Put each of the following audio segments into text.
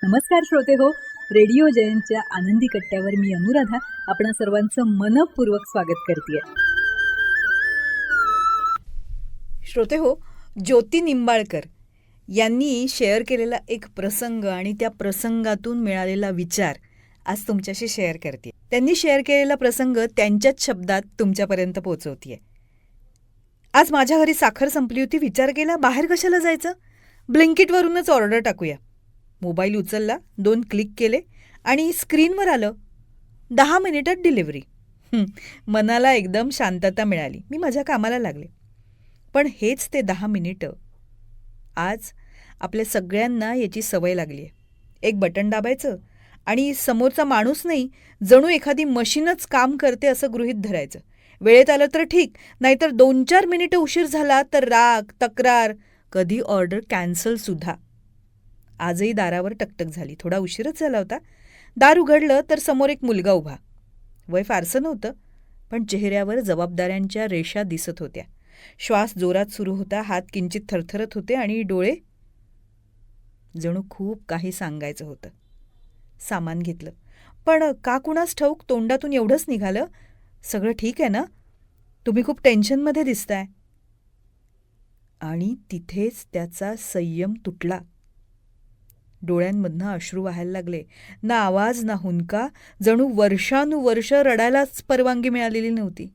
नमस्कार श्रोते हो, रेडिओ जयंतच्या आनंदी कट्ट्यावर मी अनुराधा आपणा सर्वांचं मनपूर्वक स्वागत करते. श्रोते हो, ज्योती निंबाळकर यांनी शेअर केलेला एक प्रसंग आणि त्या प्रसंगातून मिळालेला विचार आज तुमच्याशी शेअर करते. त्यांनी शेअर केलेला प्रसंग त्यांच्याच शब्दात तुमच्यापर्यंत पोहोचवते. आज माझ्या घरी साखर संपली होती. विचार केला, बाहेर कशाला जायचं, ब्लिंकिटवरूनच ऑर्डर टाकूया. मोबाईल उचलला, 2 क्लिक केले आणि स्क्रीनवर आलं 10 मिनिटात डिलिव्हरी. मनाला एकदम शांतता मिळाली. मी माझ्या कामाला लागले. पण हेच ते 10 मिनिटं आज आपल्या सगळ्यांना याची सवय लागली आहे. एक बटन दाबायचं आणि समोरचा माणूस नाही, जणू एखादी मशीनच काम करते असं गृहीत धरायचं. वेळेत आलं तर ठीक, नाहीतर 2-4 मिनिटं उशीर झाला तर राग, तक्रार, कधी ऑर्डर कॅन्सलसुद्धा. आजही दारावर टकटक झाली. थोडा उशीरच झाला होता. दार उघडलं तर समोर एक मुलगा उभा. वय फारसं नव्हतं, पण चेहऱ्यावर जबाबदाऱ्यांच्या रेषा दिसत होत्या. श्वास जोरात सुरू होता, हात किंचित थरथरत होते आणि डोळे जणू खूप काही सांगायचं होतं. सामान घेतलं, पण का कुणास ठाऊक तोंडातून एवढंच निघालं, सगळं ठीक आहे ना, तुम्ही खूप टेन्शनमध्ये दिसताय. आणि तिथेच त्याचा संयम तुटला. डोळ्यांमधनं अश्रू व्हायला लागले. ना आवाज ना हुंदका, जणू वर्षानुवर्ष रडायलाच परवानगी मिळालेली नव्हती.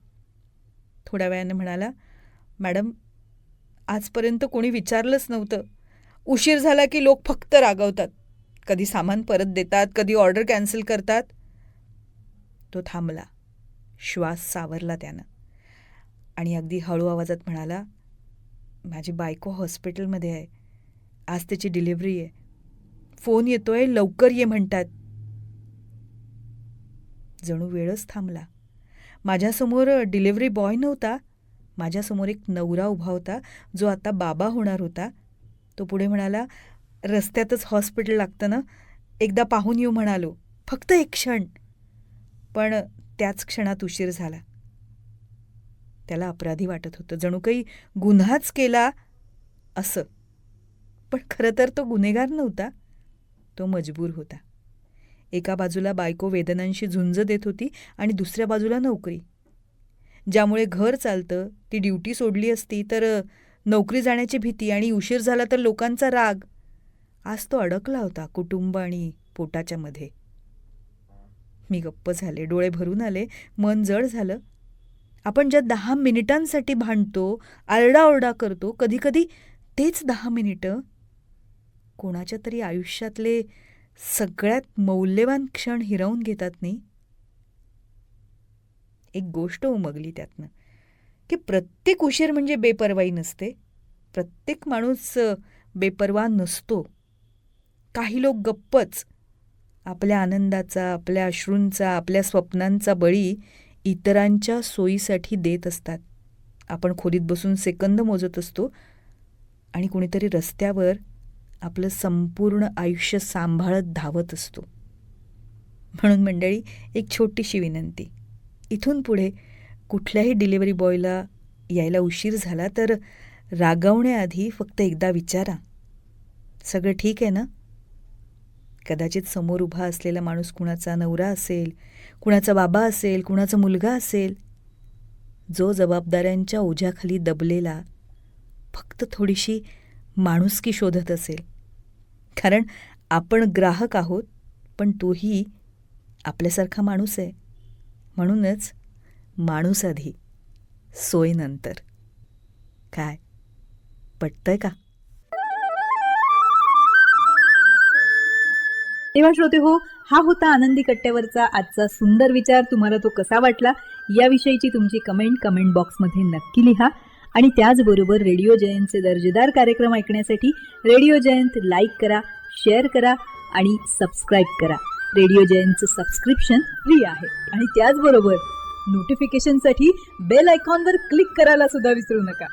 थोड्या वेळाने म्हणाला, मॅडम, आजपर्यंत कोणी विचारलंच नव्हतं. उशीर झाला की लोक फक्त रागवतात, कधी सामान परत देतात, कधी ऑर्डर कॅन्सल करतात. तो थांबला. श्वास सावरला त्यानं आणि अगदी हळू आवाजात म्हणाला, माझी बायको हॉस्पिटलमध्ये आहे, आज त्याची डिलिव्हरी आहे, फोन येतोय, लवकर ये म्हणतात. जणू वेळच थांबला. माझ्यासमोर डिलिव्हरी बॉय नव्हता, माझ्यासमोर एक नवरा उभा होता जो आता बाबा होणार होता. तो पुढे म्हणाला, रस्त्यातच हॉस्पिटल लागतं ना, एकदा पाहून येऊ म्हणालो, फक्त एक क्षण. पण त्याच क्षणात उशीर झाला. त्याला अपराधी वाटत होतं, जणू काही गुन्हाच केला असं. पण खरं तर तो गुन्हेगार नव्हता, तो मजबूर होता. एका बाजूला बायको वेदनांशी झुंज देत होती आणि दुसऱ्या बाजूला नोकरी, ज्यामुळे घर चालतं. ती ड्युटी सोडली असती तर नोकरी जाण्याची भीती आणि उशीर झाला तर लोकांचा राग. आज तो अडकला होता कुटुंब आणि पोटाच्या मध्ये. मी गप्प झाले, डोळे भरून आले, मन जड झालं. आपण ज्या 10 मिनिटांसाठी भांडतो, आरडाओरडा करतो, कधीकधी तेच 10 मिनिटं कोणाच्या तरी आयुष्यातले सगळ्यात मौल्यवान क्षण हिरावून घेतात नाही. एक गोष्ट उमगली त्यातनं की प्रत्येक उशीर म्हणजे बेपर्वाई नसते, प्रत्येक माणूस बेपर्वा नसतो. काही लोक गप्पच आपल्या आनंदाचा, आपल्या अश्रूंचा, आपल्या स्वप्नांचा बळी इतरांच्या सोयीसाठी देत असतात. आपण खोलीत बसून सेकंद मोजत असतो आणि कुणीतरी रस्त्यावर आपलं संपूर्ण आयुष्य सांभाळत धावत असतो. म्हणून मंडळी, एक छोटीशी विनंती, इथून पुढे कुठल्याही डिलिव्हरी बॉयला यायला उशीर झाला तर रागावण्याआधी फक्त एकदा विचारा, सगळं ठीक आहे ना. कदाचित समोर उभा असलेला माणूस कुणाचा नवरा असेल, कुणाचा बाबा असेल, कुणाचा मुलगा असेल, जो जबाबदाऱ्यांच्या ओझ्याखाली दबलेला फक्त थोडीशी माणुसकी शोधत असेल. कारण आपण ग्राहक आहोत, पण तोही आपल्यासारखा माणूस आहे. म्हणूनच माणूस आधी, सोय नंतर. काय पटतंय का? तेव्हा श्रोते हो, हा होता आनंदी कट्ट्यावरचा आजचा सुंदर विचार. तुम्हाला तो कसा वाटला याविषयीची तुमची कमेंट बॉक्समध्ये नक्की लिहा. आणि त्याचबरोबर रेडिओ जयंतचे दर्जेदार कार्यक्रम ऐकण्यासाठी रेडिओ जयंत लाईक करा, शेअर करा आणि सबस्क्राईब करा. रेडिओ जयंतचं सबस्क्रिप्शन फ्री आहे. आणि त्याचबरोबर नोटिफिकेशनसाठी बेल आयकॉनवर क्लिक करायला सुद्धा विसरू नका.